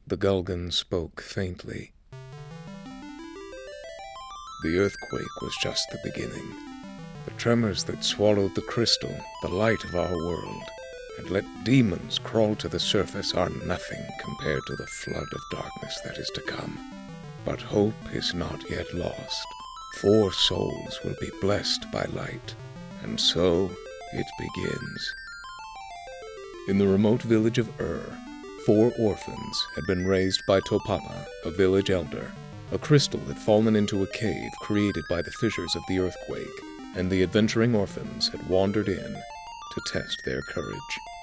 The Gulgan spoke faintly. The earthquake was just the beginning. The tremors that swallowed the crystal, the light of our world, and let demons crawl to the surface are nothing compared to the flood of darkness that is to come. But hope is not yet lost. 4 souls will be blessed by light, and so it begins. In the remote village of 4 orphans had been raised by Topapa, a village elder. A crystal had fallen into a cave created by the fissures of the earthquake, and the adventuring orphans had wandered in to test their courage.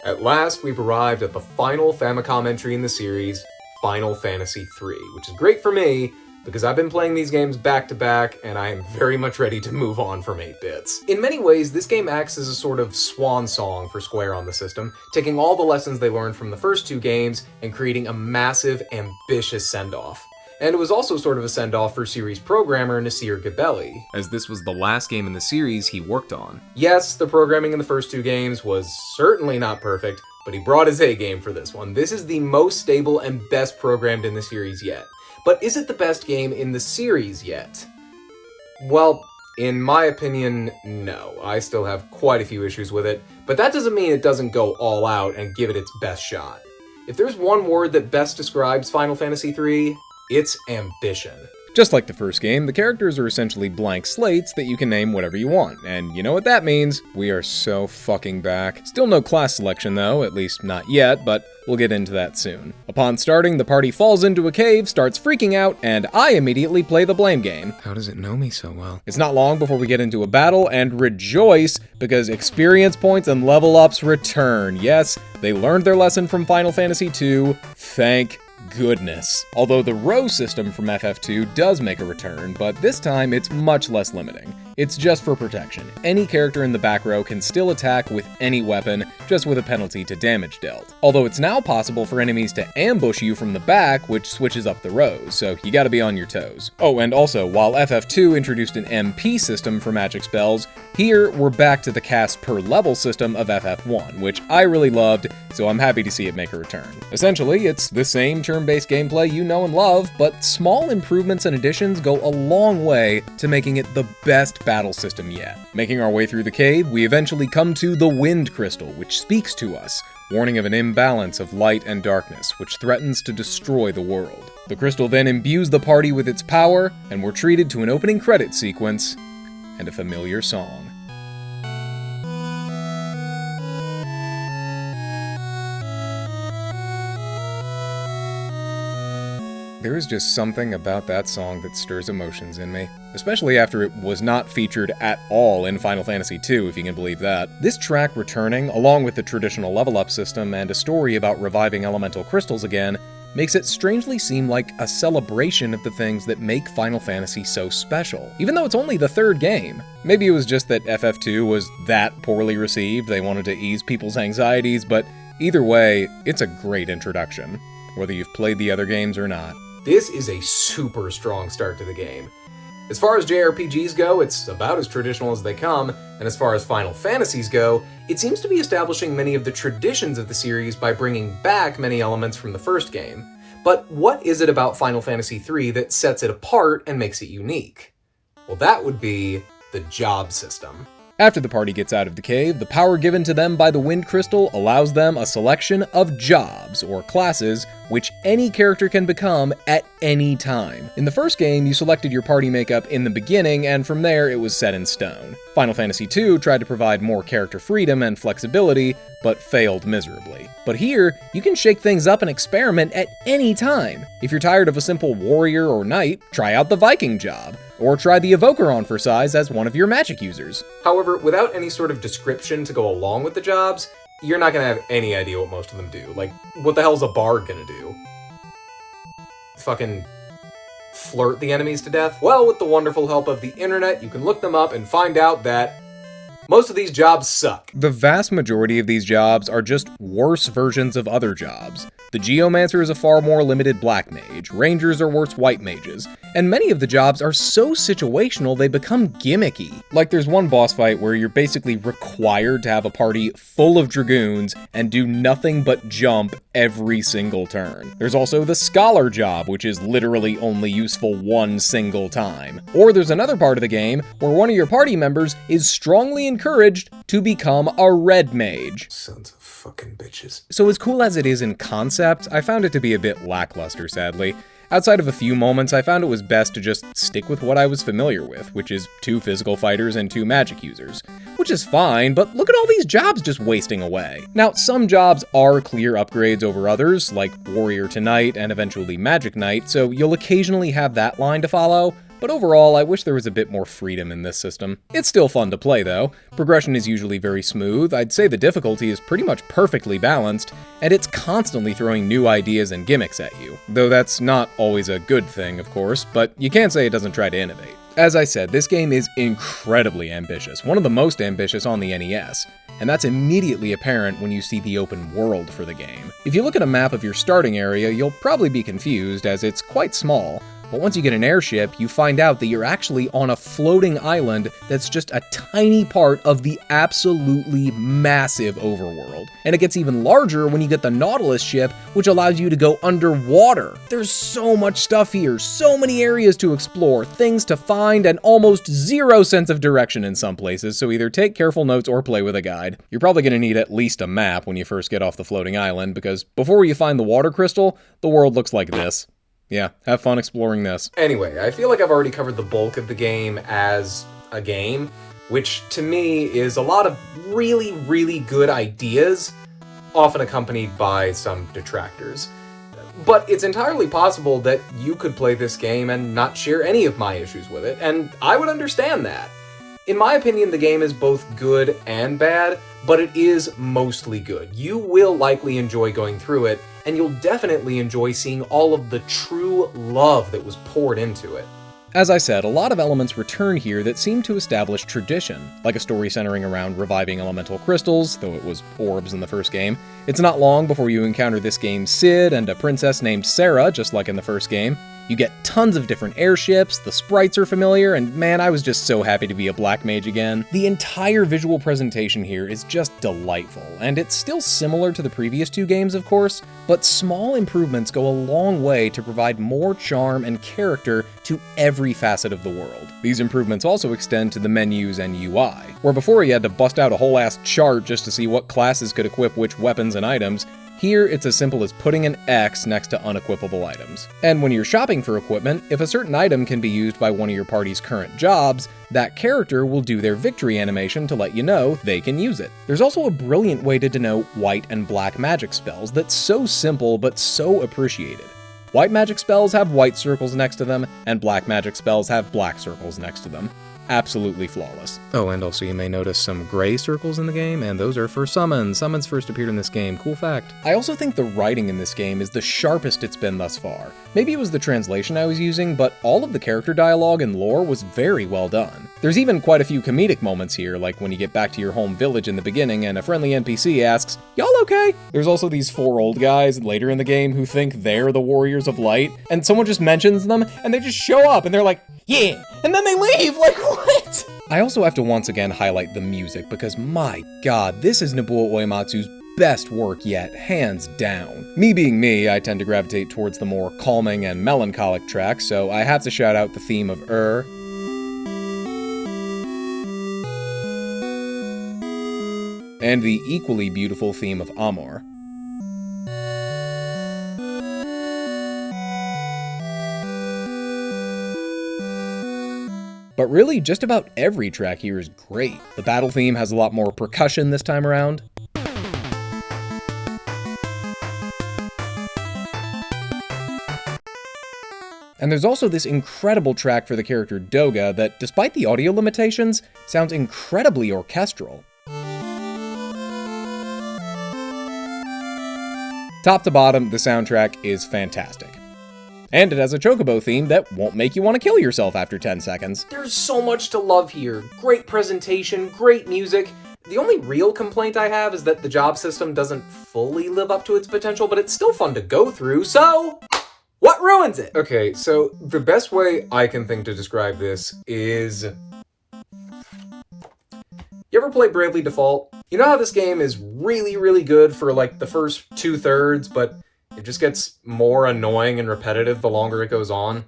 At last, we've arrived at the final Famicom entry in the series, Final Fantasy III, which is great for me, because I've been playing these games back to back, and I am very much ready to move on from 8-bits. In many ways, this game acts as a sort of swan song for Square on the system, taking all the lessons they learned from the first 2 games and creating a massive, ambitious send-off. And it was also sort of a send-off for series programmer Nasir Gebelli, as this was the last game in the series he worked on. Yes, the programming in the first 2 games was certainly not perfect, but he brought his A-game for this one. This is the most stable and best programmed in the series yet. But is it the best game in the series yet? Well, in my opinion, no. I still have quite a few issues with it, but that doesn't mean it doesn't go all out and give it its best shot. If there's one word that best describes Final Fantasy III, it's ambition. Just like the first game, the characters are essentially blank slates that you can name whatever you want, and you know what that means? We are so fucking back. Still no class selection though, at least not yet, but we'll get into that soon. Upon starting, the party falls into a cave, starts freaking out, and I immediately play the blame game. How does it know me so well? It's not long before we get into a battle, and rejoice, because experience points and level ups return. Yes, they learned their lesson from Final Fantasy II, thank goodness. Although the row system from FF2 does make a return, but this time it's much less limiting. It's just for protection. Any character in the back row can still attack with any weapon, just with a penalty to damage dealt. Although it's now possible for enemies to ambush you from the back, which switches up the rows, so you gotta be on your toes. Oh, and also, while FF2 introduced an MP system for magic spells, here we're back to the cast per level system of FF1, which I really loved, so I'm happy to see it make a return. Essentially, it's the same turn-based gameplay you know and love, but small improvements and additions go a long way to making it the best battle system yet. Making our way through the cave, we eventually come to the Wind Crystal, which speaks to us, warning of an imbalance of light and darkness, which threatens to destroy the world. The crystal then imbues the party with its power, and we're treated to an opening credit sequence and a familiar song. There is just something about that song that stirs emotions in me, especially after it was not featured at all in Final Fantasy II, if you can believe that. This track returning, along with the traditional level-up system and a story about reviving elemental crystals again, makes it strangely seem like a celebration of the things that make Final Fantasy so special, even though it's only the 3rd game. Maybe it was just that FF2 was that poorly received, they wanted to ease people's anxieties, but either way, it's a great introduction, whether you've played the other games or not. This is a super strong start to the game. As far as JRPGs go, it's about as traditional as they come, and as far as Final Fantasies go, it seems to be establishing many of the traditions of the series by bringing back many elements from the first game. But what is it about Final Fantasy III that sets it apart and makes it unique? Well, that would be the job system. After the party gets out of the cave, the power given to them by the Wind Crystal allows them a selection of jobs, or classes, which any character can become at any time. In the first game, you selected your party makeup in the beginning, and from there it was set in stone. Final Fantasy II tried to provide more character freedom and flexibility, but failed miserably. But here, you can shake things up and experiment at any time. If you're tired of a simple warrior or knight, try out the Viking job, or try the Evoker on for size as one of your magic users. However, without any sort of description to go along with the jobs, you're not gonna have any idea what most of them do. Like, what the hell's a bard gonna do? Fucking flirt the enemies to death? Well, with the wonderful help of the internet, you can look them up and find out that most of these jobs suck. The vast majority of these jobs are just worse versions of other jobs. The Geomancer is a far more limited black mage, Rangers are worse white mages, and many of the jobs are so situational they become gimmicky. Like there's one boss fight where you're basically required to have a party full of dragoons and do nothing but jump every single turn. There's also the Scholar job, which is literally only useful one single time. Or there's another part of the game where one of your party members is strongly encouraged to become a red mage. Sons of fucking bitches. So as cool as it is in concept, I found it to be a bit lackluster, sadly. Outside of a few moments, I found it was best to just stick with what I was familiar with, which is 2 physical fighters and 2 magic users. Which is fine, but look at all these jobs just wasting away. Now, some jobs are clear upgrades over others, like Warrior to Knight and eventually Magic Knight, so you'll occasionally have that line to follow, but overall, I wish there was a bit more freedom in this system. It's still fun to play, though. Progression is usually very smooth, I'd say the difficulty is pretty much perfectly balanced, and it's constantly throwing new ideas and gimmicks at you. Though that's not always a good thing, of course, but you can't say it doesn't try to innovate. As I said, this game is incredibly ambitious, one of the most ambitious on the NES, and that's immediately apparent when you see the open world for the game. If you look at a map of your starting area, you'll probably be confused as it's quite small, but once you get an airship, you find out that you're actually on a floating island that's just a tiny part of the absolutely massive overworld. And it gets even larger when you get the Nautilus ship, which allows you to go underwater. There's so much stuff here, so many areas to explore, things to find, and almost zero sense of direction in some places, so either take careful notes or play with a guide. You're probably going to need at least a map when you first get off the floating island, because before you find the water crystal, the world looks like this. Yeah, have fun exploring this. Anyway, I feel like I've already covered the bulk of the game as a game, which to me is a lot of really, really good ideas, often accompanied by some detractors. But it's entirely possible that you could play this game and not share any of my issues with it, and I would understand that. In my opinion, the game is both good and bad, but it is mostly good. You will likely enjoy going through it, and you'll definitely enjoy seeing all of the true love that was poured into it. As I said, a lot of elements return here that seem to establish tradition, like a story centering around reviving elemental crystals, though it was orbs in the first game. It's not long before you encounter this game's Cid and a princess named Sarah, just like in the first game. You get tons of different airships, the sprites are familiar, and man, I was just so happy to be a black mage again. The entire visual presentation here is just delightful, and it's still similar to the previous 2 games, of course, but small improvements go a long way to provide more charm and character to every facet of the world. These improvements also extend to the menus and UI, where before you had to bust out a whole ass chart just to see what classes could equip which weapons and items. Here, it's as simple as putting an X next to unequipable items. And when you're shopping for equipment, if a certain item can be used by one of your party's current jobs, that character will do their victory animation to let you know they can use it. There's also a brilliant way to denote white and black magic spells that's so simple but so appreciated. White magic spells have white circles next to them, and black magic spells have black circles next to them. Absolutely flawless. Oh, and also you may notice some gray circles in the game, and those are for summons. Summons first appeared in this game, cool fact. I also think the writing in this game is the sharpest it's been thus far. Maybe it was the translation I was using, but all of the character dialogue and lore was very well done. There's even quite a few comedic moments here, like when you get back to your home village in the beginning and a friendly NPC asks, "Y'all okay?" There's also these 4 old guys later in the game who think they're the Warriors of Light, and someone just mentions them, and they just show up, and they're like, "Yeah," and then they leave, like what? I also have to once again highlight the music, because my god, this is Nobuo Uematsu's best work yet, hands down. Me being me, I tend to gravitate towards the more calming and melancholic tracks, so I have to shout out the theme of and the equally beautiful theme of Amor. But really, just about every track here is great. The battle theme has a lot more percussion this time around. And there's also this incredible track for the character Doga that, despite the audio limitations, sounds incredibly orchestral. Top to bottom, the soundtrack is fantastic. And it has a chocobo theme that won't make you want to kill yourself after 10 seconds. There's so much to love here. Great presentation, great music, The only real complaint I have is that the job system doesn't fully live up to its potential, but it's still fun to go through, so what ruins it? Okay, so the best way I can think to describe this is... You ever play Bravely Default? You know how this game is really, really good for like the first 2/3, but it just gets more annoying and repetitive the longer it goes on?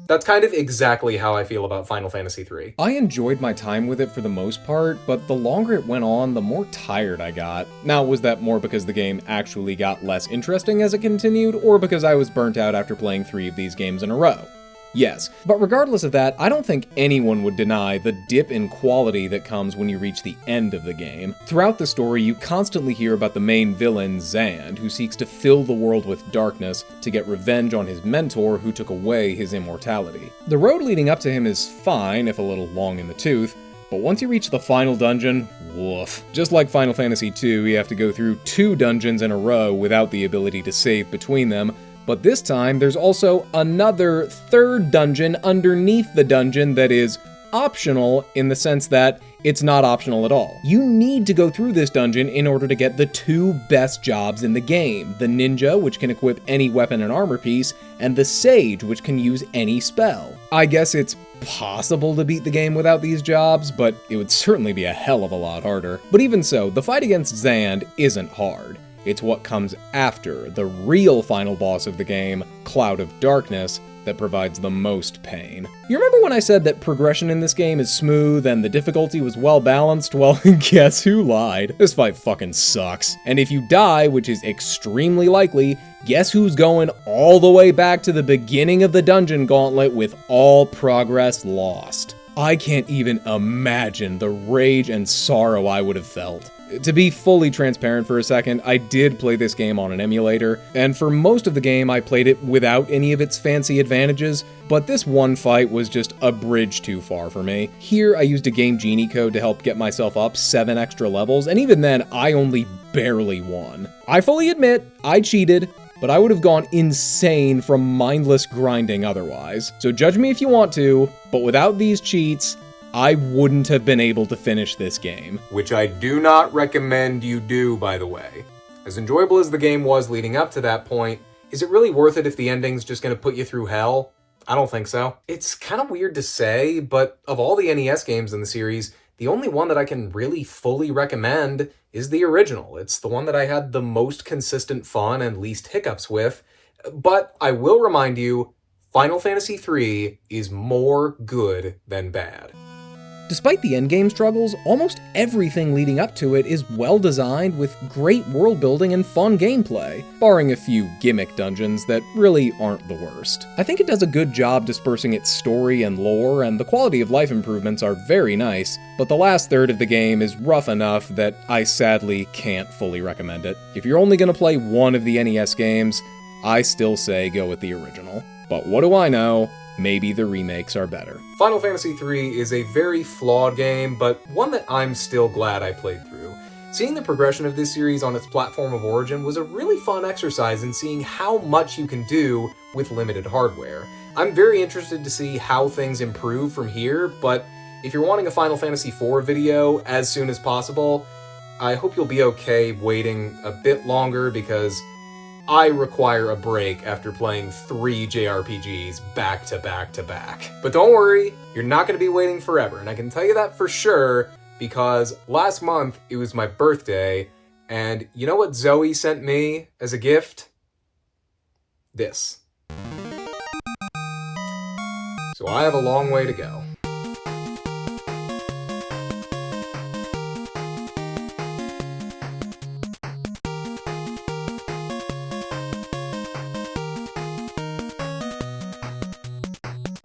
That's kind of exactly how I feel about Final Fantasy III. I enjoyed my time with it for the most part, but the longer it went on, the more tired I got. Now, was that more because the game actually got less interesting as it continued, or because I was burnt out after playing 3 of these games in a row? Yes, but regardless of that, I don't think anyone would deny the dip in quality that comes when you reach the end of the game. Throughout the story, you constantly hear about the main villain, Xand, who seeks to fill the world with darkness to get revenge on his mentor who took away his immortality. The road leading up to him is fine, if a little long in the tooth, but once you reach the final dungeon, woof. Just like Final Fantasy II, you have to go through 2 dungeons in a row without the ability to save between them, but this time, there's also another 3rd dungeon underneath the dungeon that is optional in the sense that it's not optional at all. You need to go through this dungeon in order to get the 2 best jobs in the game. The Ninja, which can equip any weapon and armor piece, and the Sage, which can use any spell. I guess it's possible to beat the game without these jobs, but it would certainly be a hell of a lot harder. But even so, the fight against Xand isn't hard. It's what comes after, the real final boss of the game, Cloud of Darkness, that provides the most pain. You remember when I said that progression in this game is smooth and the difficulty was well balanced? Well, guess who lied? This fight fucking sucks. And if you die, which is extremely likely, guess who's going all the way back to the beginning of the dungeon gauntlet with all progress lost? I can't even imagine the rage and sorrow I would have felt. To be fully transparent for a second, I did play this game on an emulator, and for most of the game I played it without any of its fancy advantages, but this one fight was just a bridge too far for me. Here I used a Game Genie code to help get myself up 7 extra levels, and even then I only barely won. I fully admit, I cheated, but I would have gone insane from mindless grinding otherwise. So judge me if you want to, but without these cheats, I wouldn't have been able to finish this game. Which I do not recommend you do, by the way. As enjoyable as the game was leading up to that point, is it really worth it if the ending's just gonna put you through hell? I don't think so. It's kind of weird to say, but of all the NES games in the series, the only one that I can really fully recommend is the original. It's the one that I had the most consistent fun and least hiccups with. But I will remind you, Final Fantasy III is more good than bad. Despite the endgame struggles, almost everything leading up to it is well designed with great world building and fun gameplay, barring a few gimmick dungeons that really aren't the worst. I think it does a good job dispersing its story and lore, and the quality of life improvements are very nice, but the last third of the game is rough enough that I sadly can't fully recommend it. If you're only gonna play one of the NES games, I still say go with the original. But what do I know? Maybe the remakes are better. Final Fantasy III is a very flawed game, but one that I'm still glad I played through. Seeing the progression of this series on its platform of origin was a really fun exercise in seeing how much you can do with limited hardware. I'm very interested to see how things improve from here, but if you're wanting a Final Fantasy IV video as soon as possible, I hope you'll be okay waiting a bit longer because I require a break after playing 3 JRPGs back to back to back. But don't worry, you're not going to be waiting forever, and I can tell you that for sure because last month it was my birthday, and you know what Zoe sent me as a gift? This. So I have a long way to go.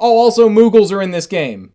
Oh, also Moogles are in this game.